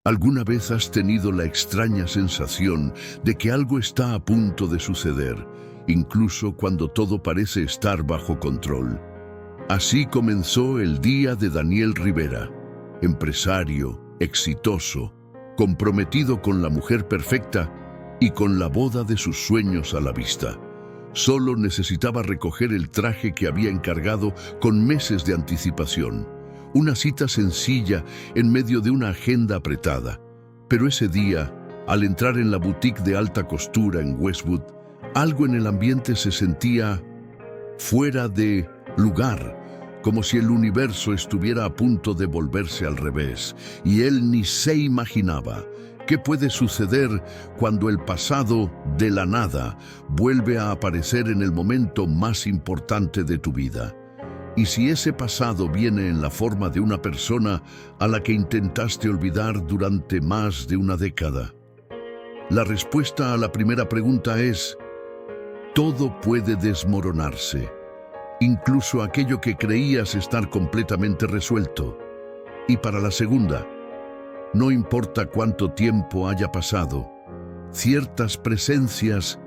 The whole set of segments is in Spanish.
¿Alguna vez has tenido la extraña sensación de que algo está a punto de suceder, incluso cuando todo parece estar bajo control? Así comenzó el día de Daniel Rivera, empresario, exitoso, comprometido con la mujer perfecta y con la boda de sus sueños a la vista. Solo necesitaba recoger el traje que había encargado con meses de anticipación. Una cita sencilla en medio de una agenda apretada. Pero ese día, al entrar en la boutique de alta costura en Westwood, algo en el ambiente se sentía fuera de lugar, como si el universo estuviera a punto de volverse al revés, y él ni se imaginaba qué puede suceder cuando el pasado, de la nada, vuelve a aparecer en el momento más importante de tu vida. Y si ese pasado viene en la forma de una persona a la que intentaste olvidar durante más de una década. La respuesta a la primera pregunta es: todo puede desmoronarse, incluso aquello que creías estar completamente resuelto. Y para la segunda, no importa cuánto tiempo haya pasado, ciertas presencias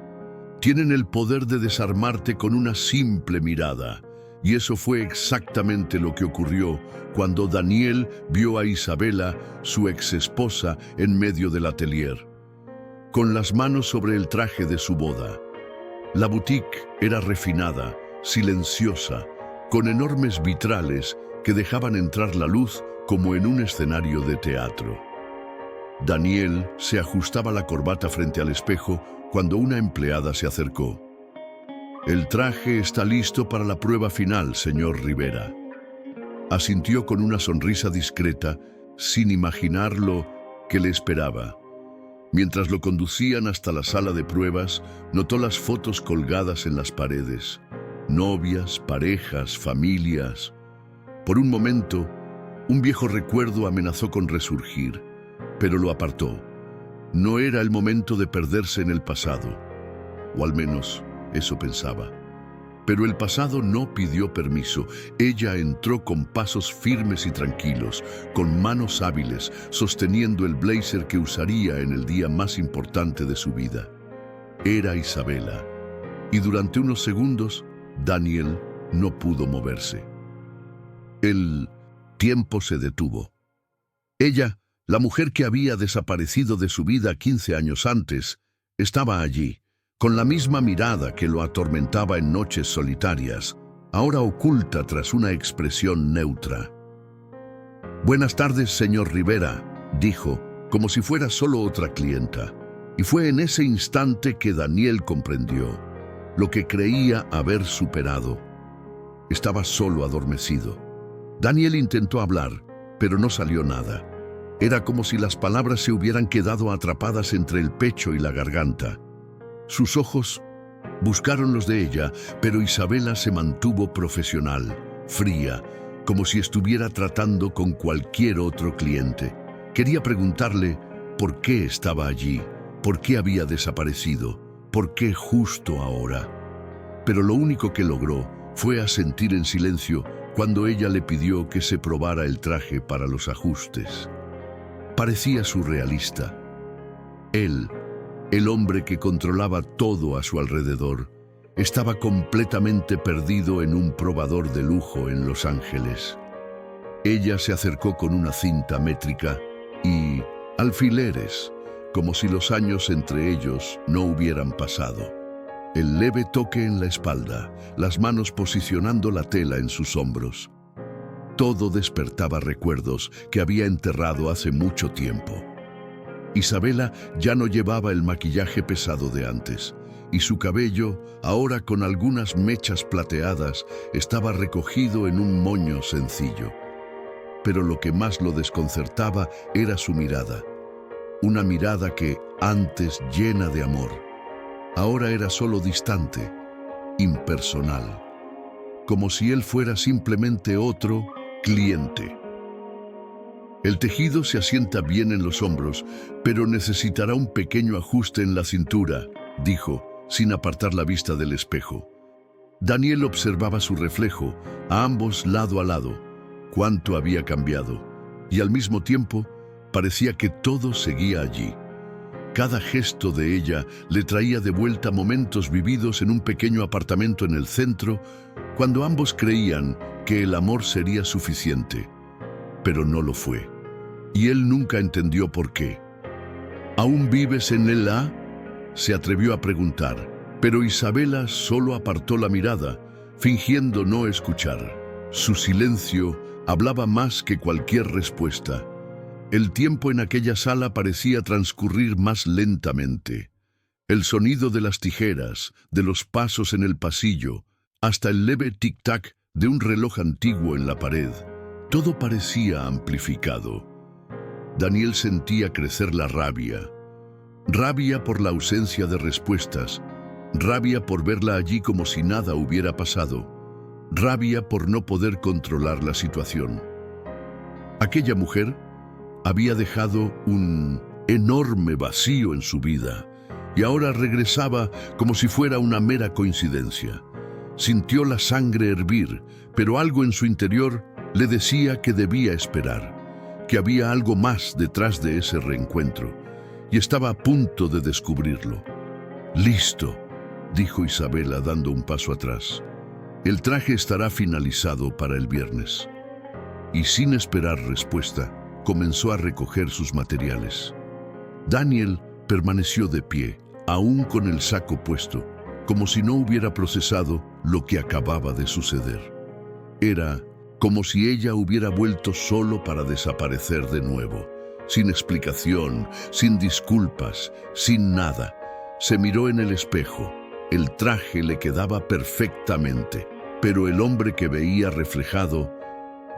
tienen el poder de desarmarte con una simple mirada. Y eso fue exactamente lo que ocurrió cuando Daniel vio a Isabela, su exesposa, en medio del atelier, con las manos sobre el traje de su boda. La boutique era refinada, silenciosa, con enormes vitrales que dejaban entrar la luz como en un escenario de teatro. Daniel se ajustaba la corbata frente al espejo cuando una empleada se acercó. «El traje está listo para la prueba final, señor Rivera». Asintió con una sonrisa discreta, sin imaginar lo que le esperaba. Mientras lo conducían hasta la sala de pruebas, notó las fotos colgadas en las paredes. Novias, parejas, familias. Por un momento, un viejo recuerdo amenazó con resurgir, pero lo apartó. No era el momento de perderse en el pasado, o al menos eso pensaba. Pero el pasado no pidió permiso. Ella entró con pasos firmes y tranquilos, con manos hábiles, sosteniendo el blazer que usaría en el día más importante de su vida. Era Isabela. Y durante unos segundos, Daniel no pudo moverse. El tiempo se detuvo. Ella, la mujer que había desaparecido de su vida 15 años antes, estaba allí, con la misma mirada que lo atormentaba en noches solitarias, ahora oculta tras una expresión neutra. «Buenas tardes, señor Rivera», dijo, como si fuera solo otra clienta. Y fue en ese instante que Daniel comprendió lo que creía haber superado. Estaba solo adormecido. Daniel intentó hablar, pero no salió nada. Era como si las palabras se hubieran quedado atrapadas entre el pecho y la garganta. Sus ojos buscaron los de ella, pero Isabela se mantuvo profesional, fría, como si estuviera tratando con cualquier otro cliente. Quería preguntarle por qué estaba allí, por qué había desaparecido, por qué justo ahora. Pero lo único que logró fue asentir en silencio cuando ella le pidió que se probara el traje para los ajustes. Parecía surrealista. Él, el hombre que controlaba todo a su alrededor, estaba completamente perdido en un probador de lujo en Los Ángeles. Ella se acercó con una cinta métrica y alfileres, como si los años entre ellos no hubieran pasado. El leve toque en la espalda, las manos posicionando la tela en sus hombros. Todo despertaba recuerdos que había enterrado hace mucho tiempo. Isabela ya no llevaba el maquillaje pesado de antes, y su cabello, ahora con algunas mechas plateadas, estaba recogido en un moño sencillo. Pero lo que más lo desconcertaba era su mirada. Una mirada que, antes llena de amor, ahora era solo distante, impersonal. Como si él fuera simplemente otro cliente. El tejido se asienta bien en los hombros, pero necesitará un pequeño ajuste en la cintura, dijo, sin apartar la vista del espejo. Daniel observaba su reflejo, a ambos lado a lado. Cuánto había cambiado. Y al mismo tiempo, Parecía que todo seguía allí. Cada gesto de ella le traía de vuelta momentos vividos en un pequeño apartamento en el centro, cuando ambos creían que el amor sería suficiente. Pero no lo fue. Y él nunca entendió por qué. ¿Aún vives en L.A.? Se atrevió a preguntar, pero Isabela solo apartó la mirada, fingiendo no escuchar. Su silencio hablaba más que cualquier respuesta. El tiempo en aquella sala parecía transcurrir más lentamente. El sonido de las tijeras, de los pasos en el pasillo, hasta el leve tic-tac de un reloj antiguo en la pared, todo parecía amplificado. Daniel sentía crecer la rabia. Rabia por la ausencia de respuestas, rabia por verla allí como si nada hubiera pasado, rabia por no poder controlar la situación. Aquella mujer había dejado un enorme vacío en su vida y ahora regresaba como si fuera una mera coincidencia. Sintió la sangre hervir, pero algo en su interior le decía que debía esperar, que había algo más detrás de ese reencuentro, y estaba a punto de descubrirlo. «Listo», dijo Isabela dando un paso atrás. «El traje estará finalizado para el viernes». Y sin esperar respuesta, comenzó a recoger sus materiales. Daniel permaneció de pie, aún con el saco puesto, como si no hubiera procesado lo que acababa de suceder. Era como si ella hubiera vuelto solo para desaparecer de nuevo, sin explicación, sin disculpas, sin nada. Se miró en el espejo. El traje le quedaba perfectamente, pero el hombre que veía reflejado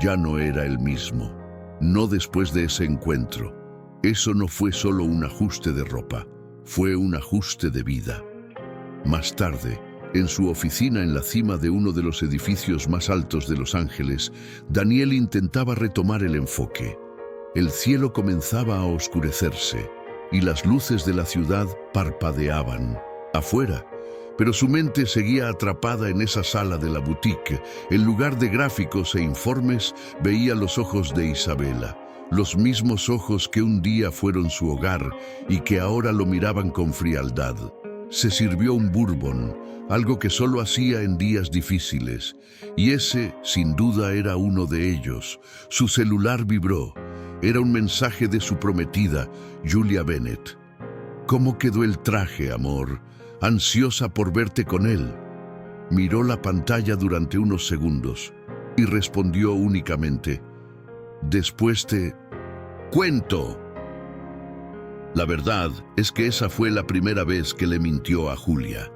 ya no era el mismo. No después de ese encuentro. Eso no fue solo un ajuste de ropa, fue un ajuste de vida. Más tarde, en su oficina en la cima de uno de los edificios más altos de Los Ángeles, Daniel intentaba retomar el enfoque. El cielo comenzaba a oscurecerse y las luces de la ciudad parpadeaban afuera, pero su mente seguía atrapada en esa sala de la boutique. En lugar de gráficos e informes, veía los ojos de Isabela, los mismos ojos que un día fueron su hogar y que ahora lo miraban con frialdad. Se sirvió un bourbon, algo que solo hacía en días difíciles, y ese, sin duda, era uno de ellos. Su celular vibró. Era un mensaje de su prometida, Julia Bennett. «¿Cómo quedó el traje, amor? Ansiosa por verte con él». Miró la pantalla durante unos segundos y respondió únicamente, «Después te cuento». La verdad es que esa fue la primera vez que le mintió a Julia.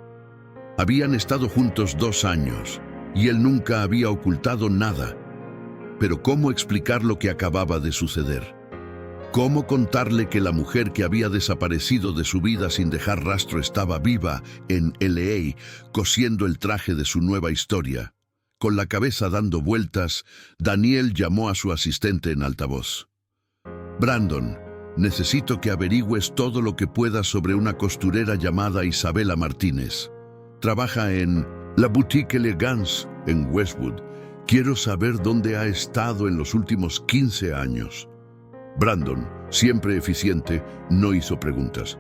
Habían estado juntos 2 años y él nunca había ocultado nada. Pero ¿cómo explicar lo que acababa de suceder? ¿Cómo contarle que la mujer que había desaparecido de su vida sin dejar rastro estaba viva en L.A., cosiendo el traje de su nueva historia? Con la cabeza dando vueltas, Daniel llamó a su asistente en altavoz. «Brandon, necesito que averigües todo lo que puedas sobre una costurera llamada Isabela Martínez. Trabaja en la Boutique Elegance en Westwood. Quiero saber dónde ha estado en los últimos 15 años». Brandon, siempre eficiente, no hizo preguntas.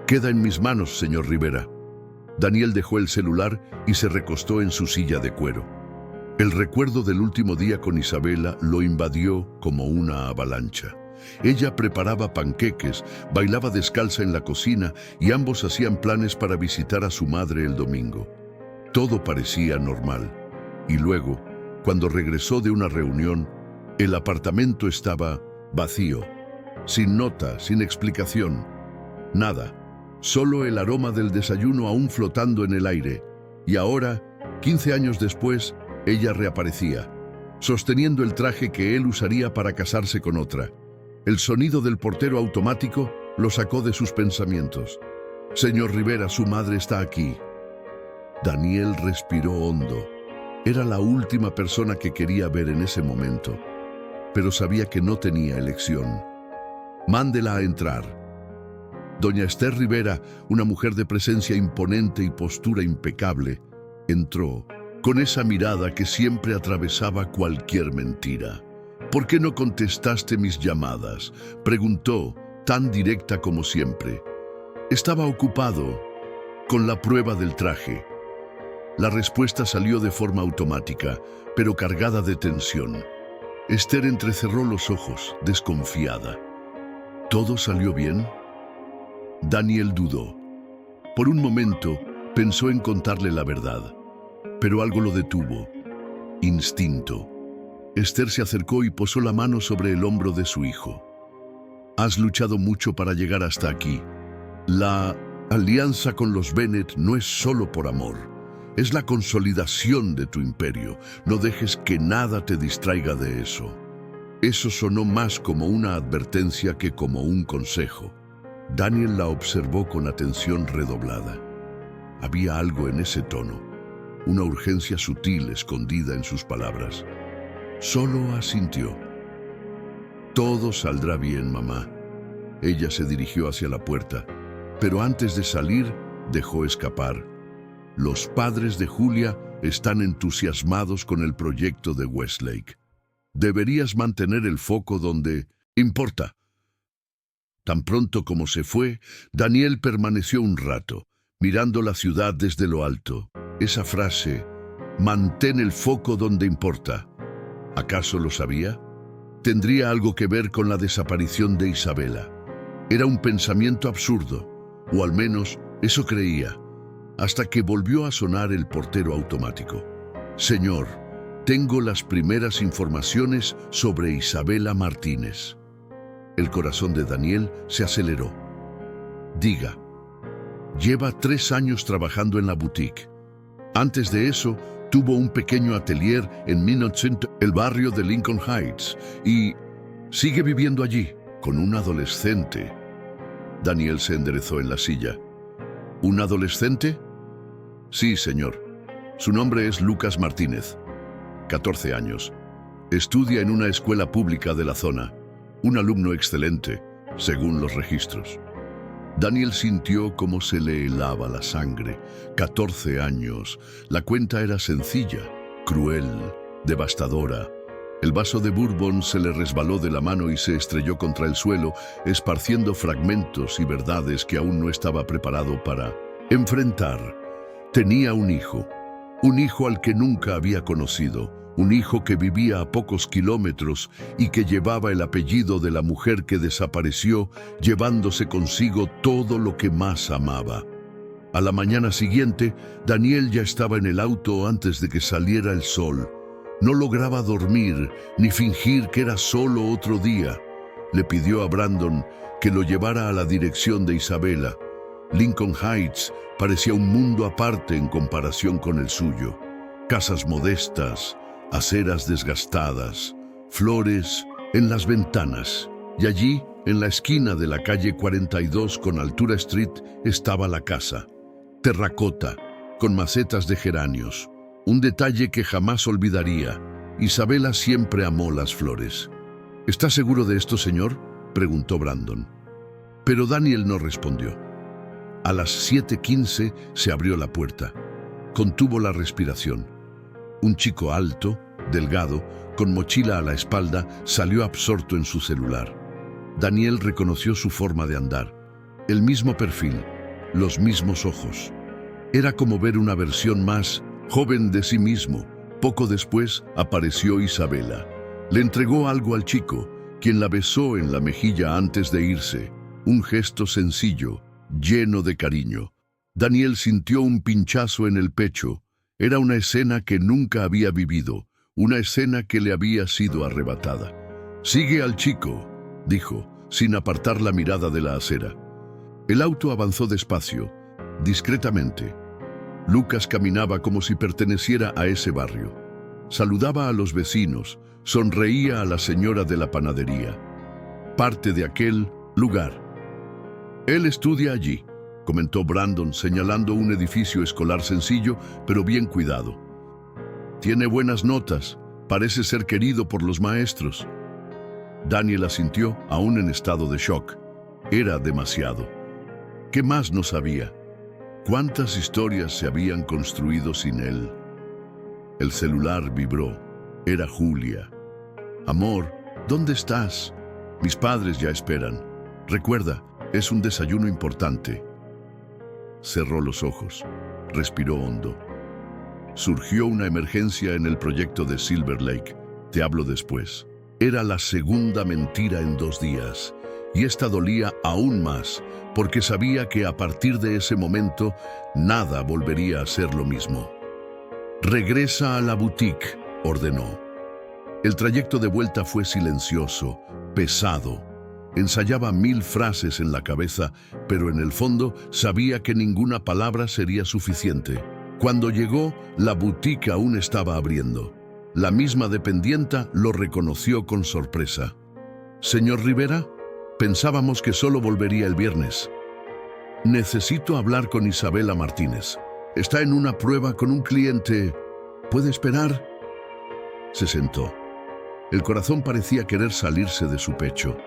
«Queda en mis manos, señor Rivera». Daniel dejó el celular y se recostó en su silla de cuero. El recuerdo del último día con Isabela lo invadió como una avalancha. Ella preparaba panqueques, bailaba descalza en la cocina y ambos hacían planes para visitar a su madre el domingo. Todo parecía normal. Y luego, cuando regresó de una reunión, el apartamento estaba vacío, sin nota, sin explicación. Nada, solo el aroma del desayuno aún flotando en el aire. Y ahora, 15 años después, ella reaparecía, sosteniendo el traje que él usaría para casarse con otra. El sonido del portero automático lo sacó de sus pensamientos. «Señor Rivera, su madre está aquí». Daniel respiró hondo. Era la última persona que quería ver en ese momento, pero sabía que no tenía elección. «Mándela a entrar». Doña Esther Rivera, una mujer de presencia imponente y postura impecable, entró con esa mirada que siempre atravesaba cualquier mentira. ¿Por qué no contestaste mis llamadas?, preguntó, tan directa como siempre. Estaba ocupado con la prueba del traje. La respuesta salió de forma automática, pero cargada de tensión. Esther entrecerró los ojos, desconfiada. ¿Todo salió bien? Daniel dudó. Por un momento, pensó en contarle la verdad, pero algo lo detuvo. Instinto. Esther se acercó y posó la mano sobre el hombro de su hijo. Has luchado mucho para llegar hasta aquí. La alianza con los Bennett no es solo por amor. Es la consolidación de tu imperio. No dejes que nada te distraiga de eso. Eso sonó más como una advertencia que como un consejo. Daniel la observó con atención redoblada. Había algo en ese tono, una urgencia sutil escondida en sus palabras. Solo asintió. Todo saldrá bien, mamá. Ella se dirigió hacia la puerta, pero antes de salir, dejó escapar. Los padres de Julia están entusiasmados con el proyecto de Westlake. Deberías mantener el foco donde importa. Tan pronto como se fue, Daniel permaneció un rato, mirando la ciudad desde lo alto. Esa frase, mantén el foco donde importa. ¿Acaso lo sabía? Tendría algo que ver con la desaparición de Isabela. Era un pensamiento absurdo, o al menos eso creía, hasta que volvió a sonar el portero automático. Señor, tengo las primeras informaciones sobre Isabela Martínez. El corazón de Daniel se aceleró. Diga. Lleva 3 años trabajando en la boutique. Antes de eso, tuvo un pequeño atelier en Minot Center, el barrio de Lincoln Heights, y sigue viviendo allí, con un adolescente. Daniel se enderezó en la silla. ¿Un adolescente? Sí, señor. Su nombre es Lucas Martínez. 14 años. Estudia en una escuela pública de la zona. Un alumno excelente, según los registros. Daniel sintió cómo se le helaba la sangre. 14 años. La cuenta era sencilla, cruel, devastadora. El vaso de bourbon se le resbaló de la mano y se estrelló contra el suelo, esparciendo fragmentos y verdades que aún no estaba preparado para enfrentar. Tenía un hijo al que nunca había conocido, un hijo que vivía a pocos kilómetros y que llevaba el apellido de la mujer que desapareció, llevándose consigo todo lo que más amaba. A la mañana siguiente, Daniel ya estaba en el auto antes de que saliera el sol. No lograba dormir ni fingir que era solo otro día. Le pidió a Brandon que lo llevara a la dirección de Isabela. Lincoln Heights parecía un mundo aparte en comparación con el suyo. Casas modestas, aceras desgastadas, flores en las ventanas. Y allí, en la esquina de la calle 42 con Altura Street, estaba la casa. Terracota, con macetas de geranios. Un detalle que jamás olvidaría. Isabela siempre amó las flores. ¿Está seguro de esto, señor?, preguntó Brandon. Pero Daniel no respondió. A las 7:15 se abrió la puerta. Contuvo la respiración. Un chico alto, delgado, con mochila a la espalda, salió absorto en su celular. Daniel reconoció su forma de andar. El mismo perfil, los mismos ojos. Era como ver una versión más joven de sí mismo. Poco después apareció Isabela. Le entregó algo al chico, quien la besó en la mejilla antes de irse. Un gesto sencillo, lleno de cariño. Daniel sintió un pinchazo en el pecho. Era una escena que nunca había vivido, una escena que le había sido arrebatada. «Sigue al chico», dijo, sin apartar la mirada de la acera. El auto avanzó despacio, discretamente. Lucas caminaba como si perteneciera a ese barrio. Saludaba a los vecinos, sonreía a la señora de la panadería. Parte de aquel lugar. Él estudia allí, comentó Brandon, señalando un edificio escolar sencillo, pero bien cuidado. Tiene buenas notas, parece ser querido por los maestros. Daniel asintió, aún en estado de shock. Era demasiado. ¿Qué más no sabía? ¿Cuántas historias se habían construido sin él? El celular vibró. Era Julia. Amor, ¿Dónde estás? Mis padres ya esperan. Recuerda, es un desayuno importante. Cerró los ojos. Respiró hondo. Surgió una emergencia en el proyecto de Silver Lake. Te hablo después. Era la segunda mentira en 2 días. Y esta dolía aún más, porque sabía que a partir de ese momento, nada volvería a ser lo mismo. Regresa a la boutique, ordenó. El trayecto de vuelta fue silencioso, pesado. Ensayaba 1000 frases en la cabeza, pero en el fondo sabía que ninguna palabra sería suficiente. Cuando llegó, la boutique aún estaba abriendo. La misma dependienta lo reconoció con sorpresa. «Señor Rivera, pensábamos que solo volvería el viernes. Necesito hablar con Isabela Martínez. Está en una prueba con un cliente. ¿Puede esperar?» Se sentó. El corazón parecía querer salirse de su pecho.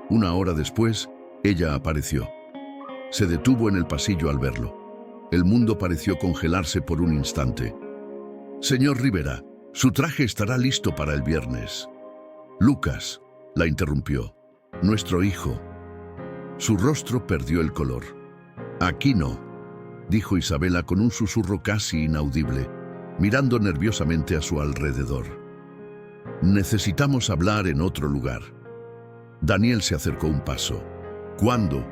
1 hora después, ella apareció. Se detuvo en el pasillo al verlo. El mundo pareció congelarse por un instante. «Señor Rivera, su traje estará listo para el viernes». «Lucas», la interrumpió. «Nuestro hijo». Su rostro perdió el color. «Aquí no», dijo Isabela con un susurro casi inaudible, mirando nerviosamente a su alrededor. «Necesitamos hablar en otro lugar». Daniel se acercó un paso. «¿Cuándo?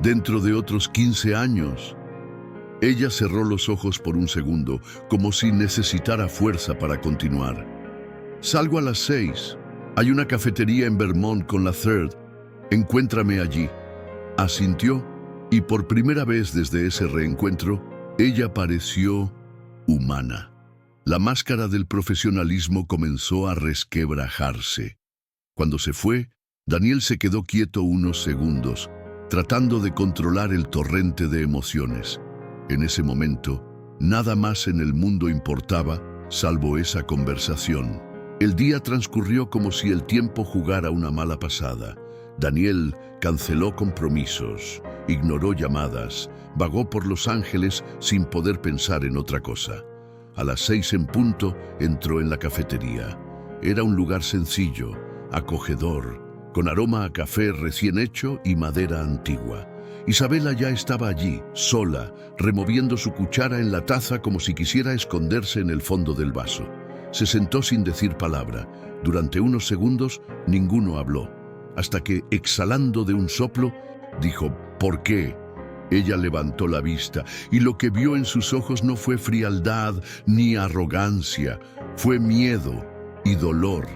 ¿Dentro de otros 15 años?» Ella cerró los ojos por un segundo, como si necesitara fuerza para continuar. «Salgo a las 6. Hay una cafetería en Vermont con la Third. Encuéntrame allí». Asintió, y por primera vez desde ese reencuentro, ella pareció humana. La máscara del profesionalismo comenzó a resquebrajarse. Cuando se fue, Daniel se quedó quieto unos segundos, tratando de controlar el torrente de emociones. En ese momento, nada más en el mundo importaba, salvo esa conversación. El día transcurrió como si el tiempo jugara una mala pasada. Daniel canceló compromisos, ignoró llamadas, vagó por Los Ángeles sin poder pensar en otra cosa. A las 6 en punto, entró en la cafetería. Era un lugar sencillo, acogedor, con aroma a café recién hecho y madera antigua. Isabela ya estaba allí, sola, removiendo su cuchara en la taza como si quisiera esconderse en el fondo del vaso. Se sentó sin decir palabra. Durante unos segundos, ninguno habló, hasta que, exhalando de un soplo, dijo, «¿Por qué?». Ella levantó la vista, y lo que vio en sus ojos no fue frialdad ni arrogancia, fue miedo y dolor.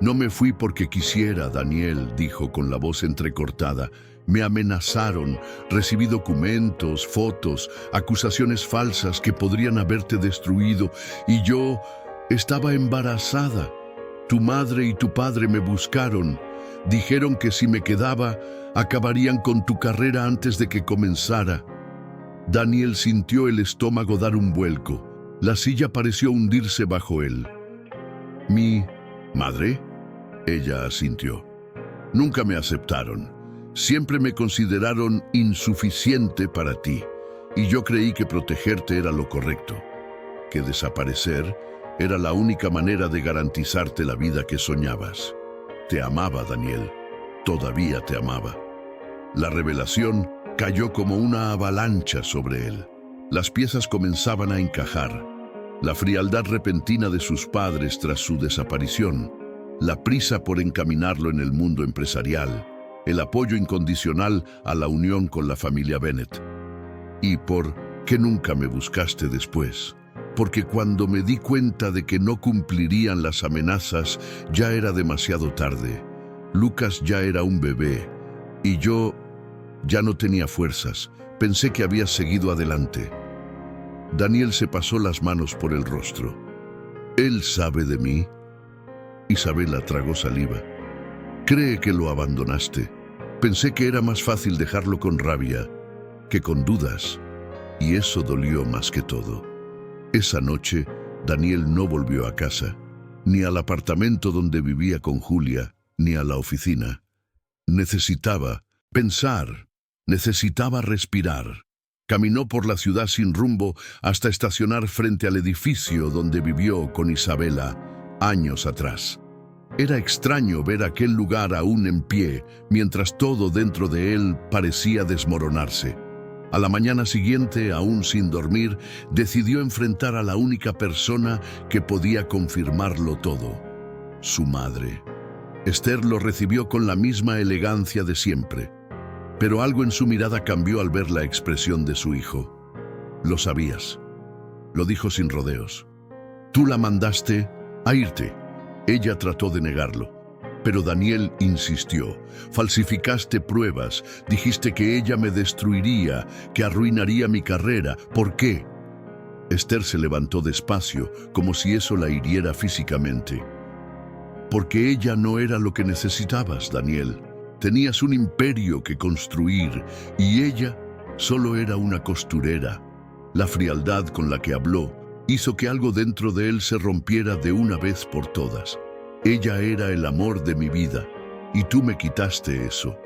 «No me fui porque quisiera, Daniel», dijo con la voz entrecortada. «Me amenazaron, recibí documentos, fotos, acusaciones falsas que podrían haberte destruido, y yo estaba embarazada. Tu madre y tu padre me buscaron. Dijeron que si me quedaba, acabarían con tu carrera antes de que comenzara». Daniel sintió el estómago dar un vuelco. La silla pareció hundirse bajo él. «¿Mi madre?», ella asintió. «Nunca me aceptaron. Siempre me consideraron insuficiente para ti, y yo creí que protegerte era lo correcto, que desaparecer era la única manera de garantizarte la vida que soñabas. Te amaba, Daniel. Todavía te amaba». La revelación cayó como una avalancha sobre él. Las piezas comenzaban a encajar. La frialdad repentina de sus padres tras su desaparición, la prisa por encaminarlo en el mundo empresarial, el apoyo incondicional a la unión con la familia Bennett. «¿Y por qué nunca me buscaste después? Porque cuando me di cuenta de que no cumplirían las amenazas, ya era demasiado tarde. Lucas ya era un bebé, y yo ya no tenía fuerzas. Pensé que había seguido adelante». Daniel se pasó las manos por el rostro. «¿Él sabe de mí?». Isabela tragó saliva. «Cree que lo abandonaste. Pensé que era más fácil dejarlo con rabia que con dudas, y eso dolió más que todo». Esa noche, Daniel no volvió a casa, ni al apartamento donde vivía con Julia, ni a la oficina. Necesitaba pensar, necesitaba respirar. Caminó por la ciudad sin rumbo hasta estacionar frente al edificio donde vivió con Isabela años atrás. Era extraño ver aquel lugar aún en pie, mientras todo dentro de él parecía desmoronarse. A la mañana siguiente, aún sin dormir, decidió enfrentar a la única persona que podía confirmarlo todo: su madre. Esther lo recibió con la misma elegancia de siempre, pero algo en su mirada cambió al ver la expresión de su hijo. «Lo sabías», lo dijo sin rodeos. «Tú la mandaste a irte». Ella trató de negarlo, pero Daniel insistió. «Falsificaste pruebas, dijiste que ella me destruiría, que arruinaría mi carrera. ¿Por qué?». Esther se levantó despacio, como si eso la hiriera físicamente. «Porque ella no era lo que necesitabas, Daniel. Tenías un imperio que construir y ella solo era una costurera». La frialdad con la que habló hizo que algo dentro de él se rompiera de una vez por todas. «Ella era el amor de mi vida, y tú me quitaste eso».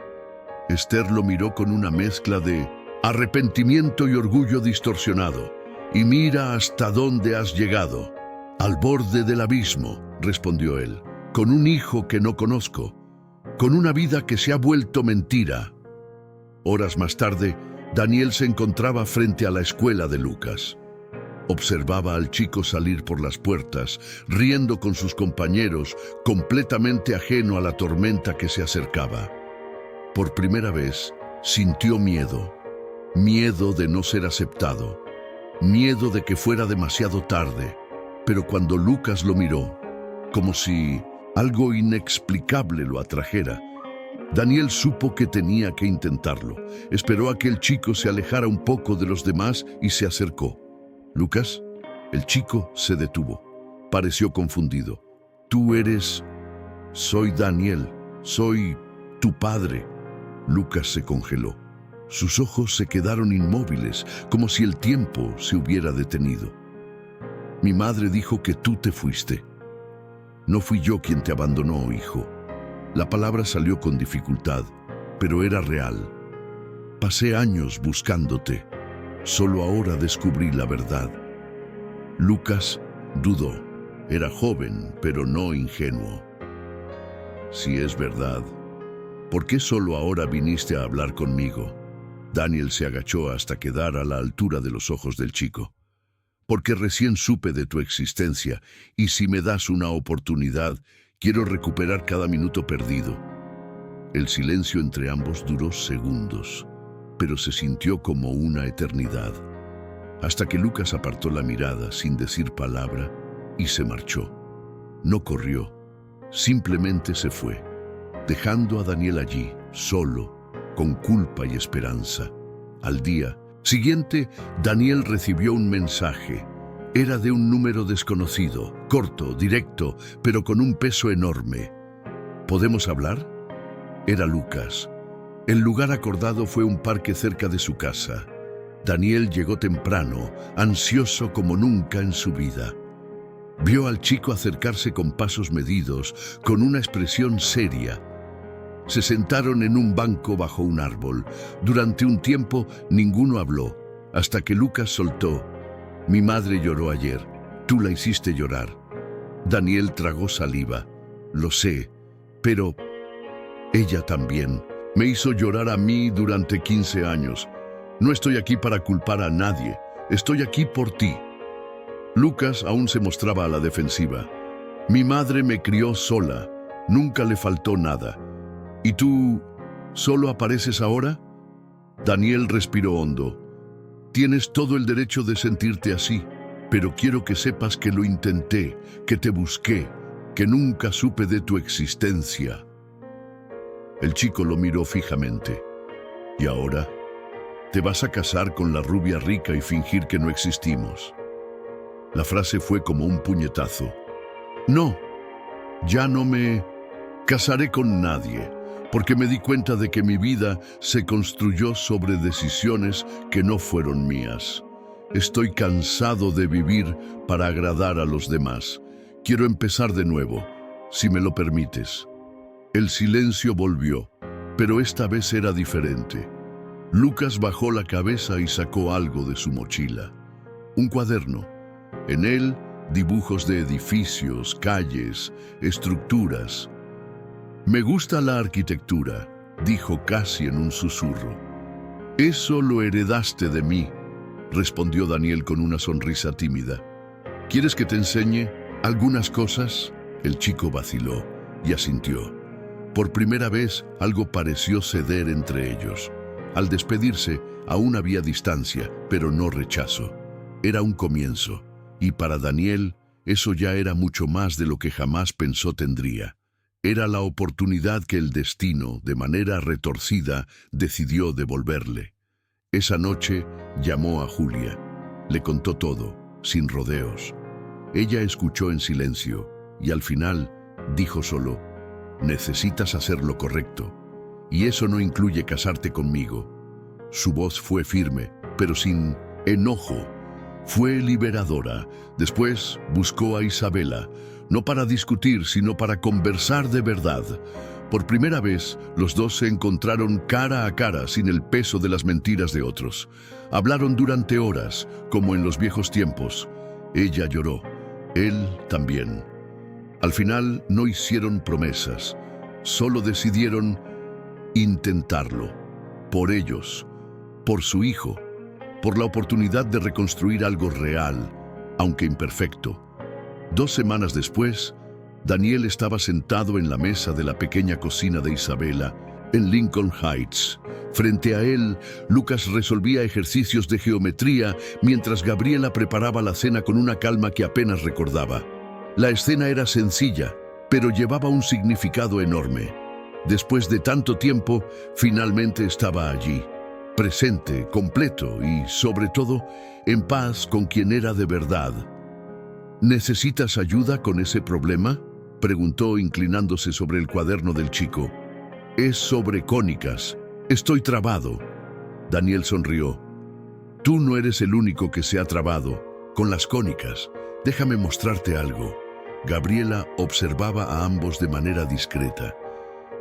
Esther lo miró con una mezcla de arrepentimiento y orgullo distorsionado. «Y mira hasta dónde has llegado». «Al borde del abismo», respondió él, «con un hijo que no conozco, con una vida que se ha vuelto mentira». Horas más tarde, Daniel se encontraba frente a la escuela de Lucas. Observaba al chico salir por las puertas, riendo con sus compañeros, completamente ajeno a la tormenta que se acercaba. Por primera vez, sintió miedo. Miedo de no ser aceptado. Miedo de que fuera demasiado tarde. Pero cuando Lucas lo miró, como si algo inexplicable lo atrajera, Daniel supo que tenía que intentarlo. Esperó a que el chico se alejara un poco de los demás y se acercó. «Lucas». El chico se detuvo. Pareció confundido. «Tú eres...». «Soy Daniel. Soy tu padre». Lucas se congeló. Sus ojos se quedaron inmóviles, como si el tiempo se hubiera detenido. «Mi madre dijo que tú te fuiste». «No fui yo quien te abandonó, hijo». La palabra salió con dificultad, pero era real. «Pasé años buscándote. Solo ahora descubrí la verdad». Lucas dudó. Era joven, pero no ingenuo. «Si es verdad, ¿por qué solo ahora viniste a hablar conmigo?». Daniel se agachó hasta quedar a la altura de los ojos del chico. «Porque recién supe de tu existencia, y si me das una oportunidad, quiero recuperar cada minuto perdido». El silencio entre ambos duró segundos, pero se sintió como una eternidad, hasta que Lucas apartó la mirada sin decir palabra y se marchó. No corrió, simplemente se fue, dejando a Daniel allí, solo, con culpa y esperanza. Al día siguiente, Daniel recibió un mensaje. Era de un número desconocido, corto, directo, pero con un peso enorme. «¿Podemos hablar?». Era Lucas. El lugar acordado fue un parque cerca de su casa. Daniel llegó temprano, ansioso como nunca en su vida. Vio al chico acercarse con pasos medidos, con una expresión seria. Se sentaron en un banco bajo un árbol. Durante un tiempo ninguno habló, hasta que Lucas soltó: «Mi madre lloró ayer. Tú la hiciste llorar». Daniel tragó saliva. «Lo sé, pero ella también me hizo llorar a mí durante 15 años. No estoy aquí para culpar a nadie. Estoy aquí por ti». Lucas aún se mostraba a la defensiva. «Mi madre me crió sola. Nunca le faltó nada. ¿Y tú solo apareces ahora?». Daniel respiró hondo. «Tienes todo el derecho de sentirte así, pero quiero que sepas que lo intenté, que te busqué, que nunca supe de tu existencia». El chico lo miró fijamente. «¿Y ahora? ¿Te vas a casar con la rubia rica y fingir que no existimos?». La frase fue como un puñetazo. «No, ya no me casaré con nadie, porque me di cuenta de que mi vida se construyó sobre decisiones que no fueron mías. Estoy cansado de vivir para agradar a los demás. Quiero empezar de nuevo, si me lo permites». El silencio volvió, pero esta vez era diferente. Lucas bajó la cabeza y sacó algo de su mochila. Un cuaderno. En él dibujos de edificios, calles, estructuras. «Me gusta la arquitectura», dijo casi en un susurro. «Eso lo heredaste de mí», respondió Daniel con una sonrisa tímida. «¿Quieres que te enseñe algunas cosas?» El chico vaciló y asintió. Por primera vez, algo pareció ceder entre ellos. Al despedirse, aún había distancia, pero no rechazo. Era un comienzo, y para Daniel, eso ya era mucho más de lo que jamás pensó tendría. Era la oportunidad que el destino, de manera retorcida, decidió devolverle. Esa noche llamó a Julia. Le contó todo, sin rodeos. Ella escuchó en silencio, y al final dijo solo: «Necesitas hacer lo correcto, y eso no incluye casarte conmigo». Su voz fue firme, pero sin enojo. Fue liberadora. Después buscó a Isabela, no para discutir, sino para conversar de verdad. Por primera vez, los dos se encontraron cara a cara, sin el peso de las mentiras de otros. Hablaron durante horas, como en los viejos tiempos. Ella lloró, él también. Al final no hicieron promesas, solo decidieron intentarlo. Por ellos, por su hijo, por la oportunidad de reconstruir algo real, aunque imperfecto. 2 semanas después, Daniel estaba sentado en la mesa de la pequeña cocina de Isabela, en Lincoln Heights. Frente a él, Lucas resolvía ejercicios de geometría mientras Gabriela preparaba la cena con una calma que apenas recordaba. La escena era sencilla, pero llevaba un significado enorme. Después de tanto tiempo, finalmente estaba allí, presente, completo y, sobre todo, en paz con quien era de verdad. «¿Necesitas ayuda con ese problema?», preguntó inclinándose sobre el cuaderno del chico. «Es sobre cónicas. Estoy trabado». Daniel sonrió. «Tú no eres el único que se ha trabado con las cónicas. Déjame mostrarte algo». Gabriela observaba a ambos de manera discreta.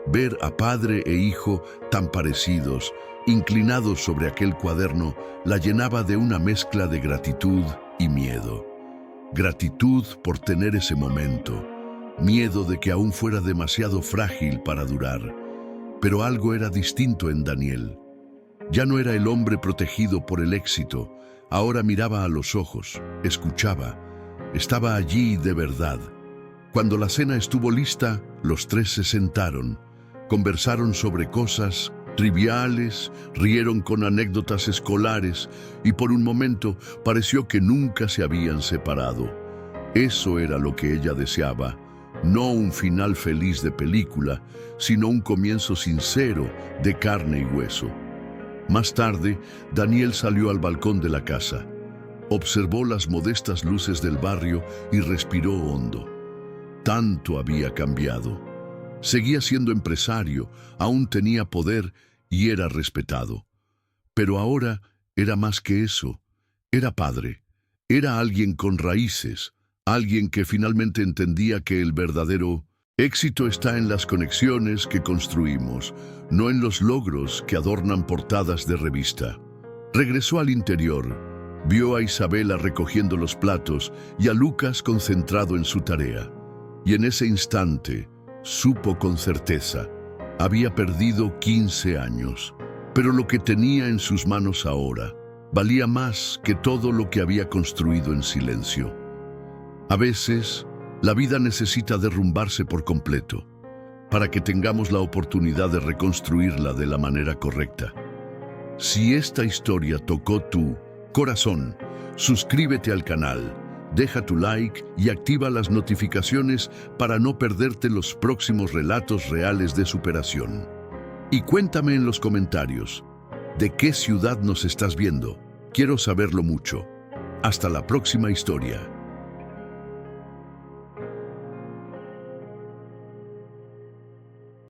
Ver a padre e hijo tan parecidos, inclinados sobre aquel cuaderno, la llenaba de una mezcla de gratitud y miedo. Gratitud por tener ese momento, miedo de que aún fuera demasiado frágil para durar. Pero algo era distinto en Daniel. Ya no era el hombre protegido por el éxito, ahora miraba a los ojos, escuchaba, estaba allí de verdad. Cuando la cena estuvo lista, los tres se sentaron, conversaron sobre cosas triviales, rieron con anécdotas escolares y por un momento pareció que nunca se habían separado. Eso era lo que ella deseaba, no un final feliz de película, sino un comienzo sincero de carne y hueso. Más tarde, Daniel salió al balcón de la casa, observó las modestas luces del barrio y respiró hondo. Tanto había cambiado. Seguía siendo empresario, aún tenía poder y era respetado. Pero ahora era más que eso. Era padre. Era alguien con raíces, alguien que finalmente entendía que el verdadero éxito está en las conexiones que construimos, no en los logros que adornan portadas de revista. Regresó al interior, vio a Isabela recogiendo los platos y a Lucas concentrado en su tarea. Y en ese instante, supo con certeza, había perdido 15 años, pero lo que tenía en sus manos ahora valía más que todo lo que había construido en silencio. A veces, la vida necesita derrumbarse por completo, para que tengamos la oportunidad de reconstruirla de la manera correcta. Si esta historia tocó tu corazón, suscríbete al canal. Deja tu like y activa las notificaciones para no perderte los próximos relatos reales de superación. Y cuéntame en los comentarios, ¿de qué ciudad nos estás viendo? Quiero saberlo mucho. Hasta la próxima historia.